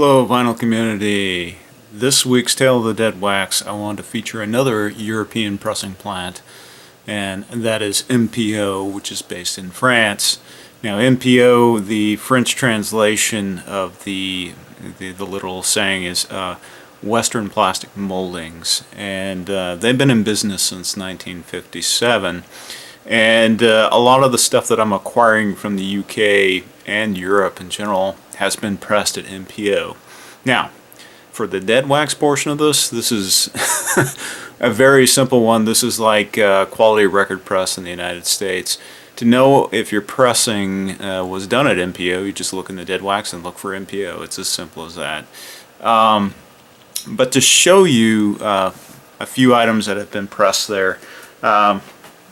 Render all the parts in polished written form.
Hello vinyl community. This week's Tale of the Dead Wax, I wanted to feature another European pressing plant, and that is MPO, which is based in France. Now MPO, the French translation of the literal saying is Western Plastic Moldings, and they've been in business since 1957. And a lot of the stuff that I'm acquiring from the UK and Europe in general has been pressed at MPO. Now, for the dead wax portion of this is a very simple one. This is like quality record press in the United States. To know if your pressing was done at MPO, you just look in the dead wax and look for MPO. It's as simple as that. But to show you a few items that have been pressed there,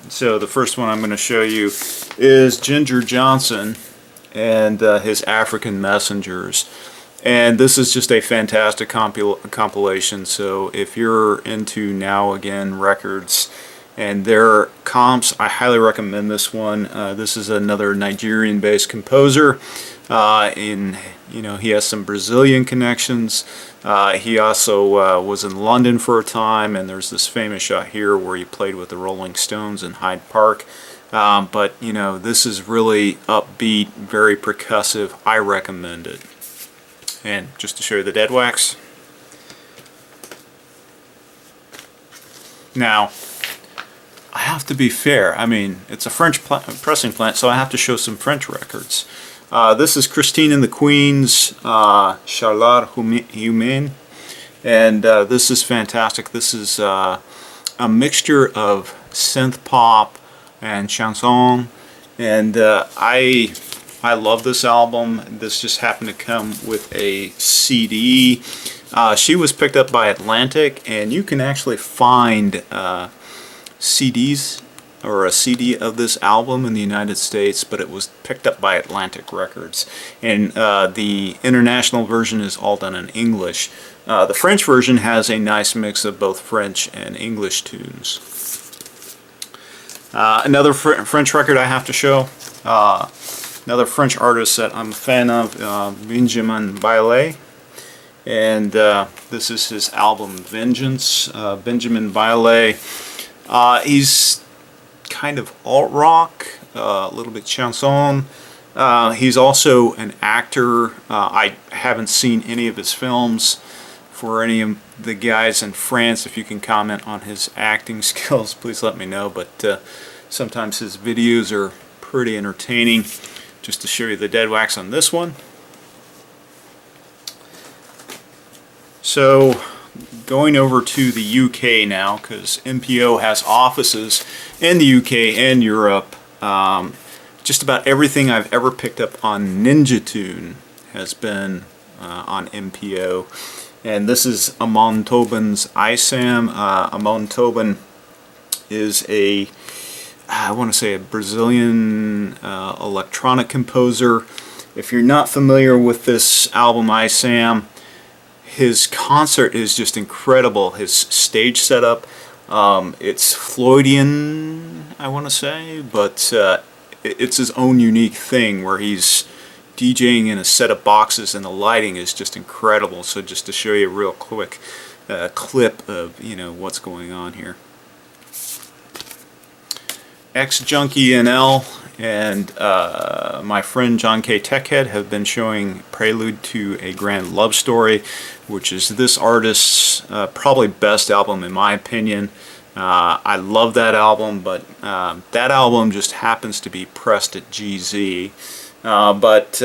so the first one I'm going to show you is Ginger Johnson and his African Messengers. And this is just a fantastic compilation. So if you're into Now Again Records and their comps, I highly recommend this one. This is another Nigerian-based composer. He has some Brazilian connections. He also was in London for a time, and there's this famous shot here where he played with the Rolling Stones in Hyde Park. But this is really upbeat, very percussive. I recommend it. And just to show you the dead wax. Now, I have to be fair. I mean, it's a French pressing plant, so I have to show some French records. This is Christine and the Queens, Charlotte Humain, and this is fantastic. This is a mixture of synth pop and chanson, and I love this album. This just happened to come with a CD. She was picked up by Atlantic, and you can actually find CDs or a CD of this album in the United States, but it was picked up by Atlantic Records. And the international version is all done in English. The French version has a nice mix of both French and English tunes. Another French record I have to show, another French artist that I'm a fan of, Benjamin Biolay. And this is his album Vengeance. Benjamin Biolay, he's kind of alt-rock, a little bit chanson. He's also an actor. I haven't seen any of his films. For any of the guys in France, if you can comment on his acting skills, please let me know. But sometimes his videos are pretty entertaining. Just to show you the dead wax on this one. So going over to the UK now, because MPO has offices in the UK and Europe. Just about everything I've ever picked up on Ninja Tune has been on MPO. And this is Amon Tobin's ISAM. Amon Tobin is I want to say a Brazilian electronic composer. If you're not familiar with this album ISAM, his concert is just incredible. His stage setup, it's Floydian, I want to say, but it's his own unique thing where he's DJing in a set of boxes, and the lighting is just incredible. So just to show you a real quick clip of what's going on here. Ex-Junkie NL and my friend John K. Techhead have been showing Prelude to a Grand Love Story, which is this artist's probably best album in my opinion. I love that album, but that album just happens to be pressed at GZ. But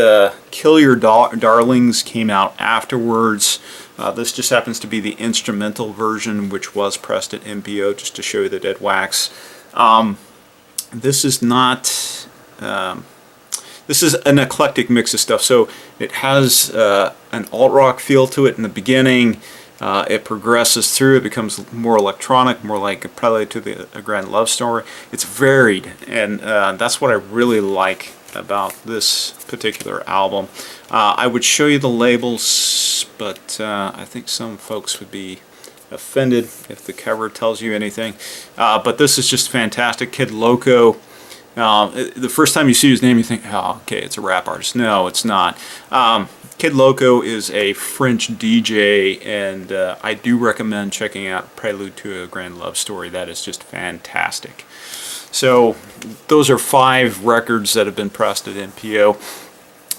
Kill Your Darlings came out afterwards. This just happens to be the instrumental version, which was pressed at MPO, just to show you the dead wax. This is not... this is an eclectic mix of stuff. So it has an alt-rock feel to it in the beginning. It progresses through. It becomes more electronic, more like a Prelude to a Grand Love Story. It's varied, and that's what I really like about this particular album. I would show you the labels, but I think some folks would be offended if the cover tells you anything. But this is just fantastic. Kid Loco. The first time you see his name, you think, oh, okay, it's a rap artist. No, it's not. Kid Loco is a French DJ, and I do recommend checking out Prelude to a Grand Love Story. That is just fantastic. So those are 5 records that have been pressed at MPO.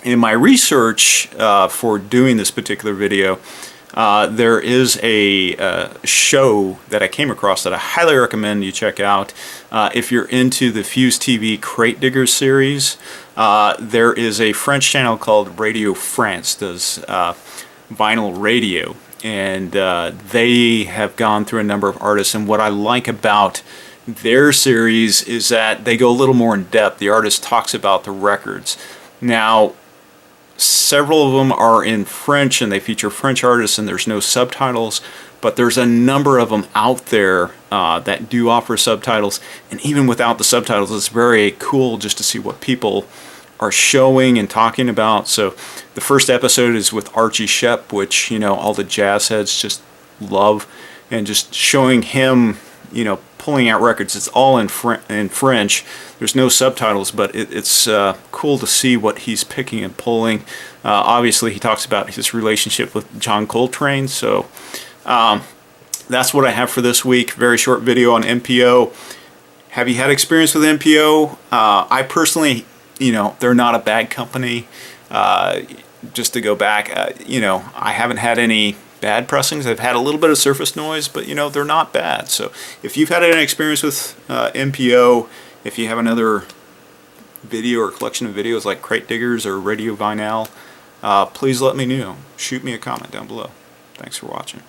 In my research for doing this particular video, there is a show that I came across that I highly recommend you check out. If you're into the Fuse TV Crate Diggers series, there is a French channel called Radio France, does vinyl radio, and they have gone through a number of artists, and what I like about their series is that they go a little more in depth. The artist talks about the records. Now, several of them are in French and they feature French artists and there's no subtitles, but there's a number of them out there that do offer subtitles, and even without the subtitles it's very cool just to see what people are showing and talking about. So the first episode is with Archie Shepp, which, you know, all the jazz heads just love, and just showing him, you know, pulling out records. It's all in French. There's no subtitles, but it's cool to see what he's picking and pulling. Obviously, he talks about his relationship with John Coltrane. So that's what I have for this week. Very short video on MPO. Have you had experience with MPO? I personally, you know, they're not a bad company. Just to go back, you know, I haven't had any bad pressings. I've had a little bit of surface noise, but you know, they're not bad. So if you've had any experience with MPO, if you have another video or collection of videos like Crate Diggers or Radio Vinyl, please let me know. Shoot me a comment down below. Thanks for watching.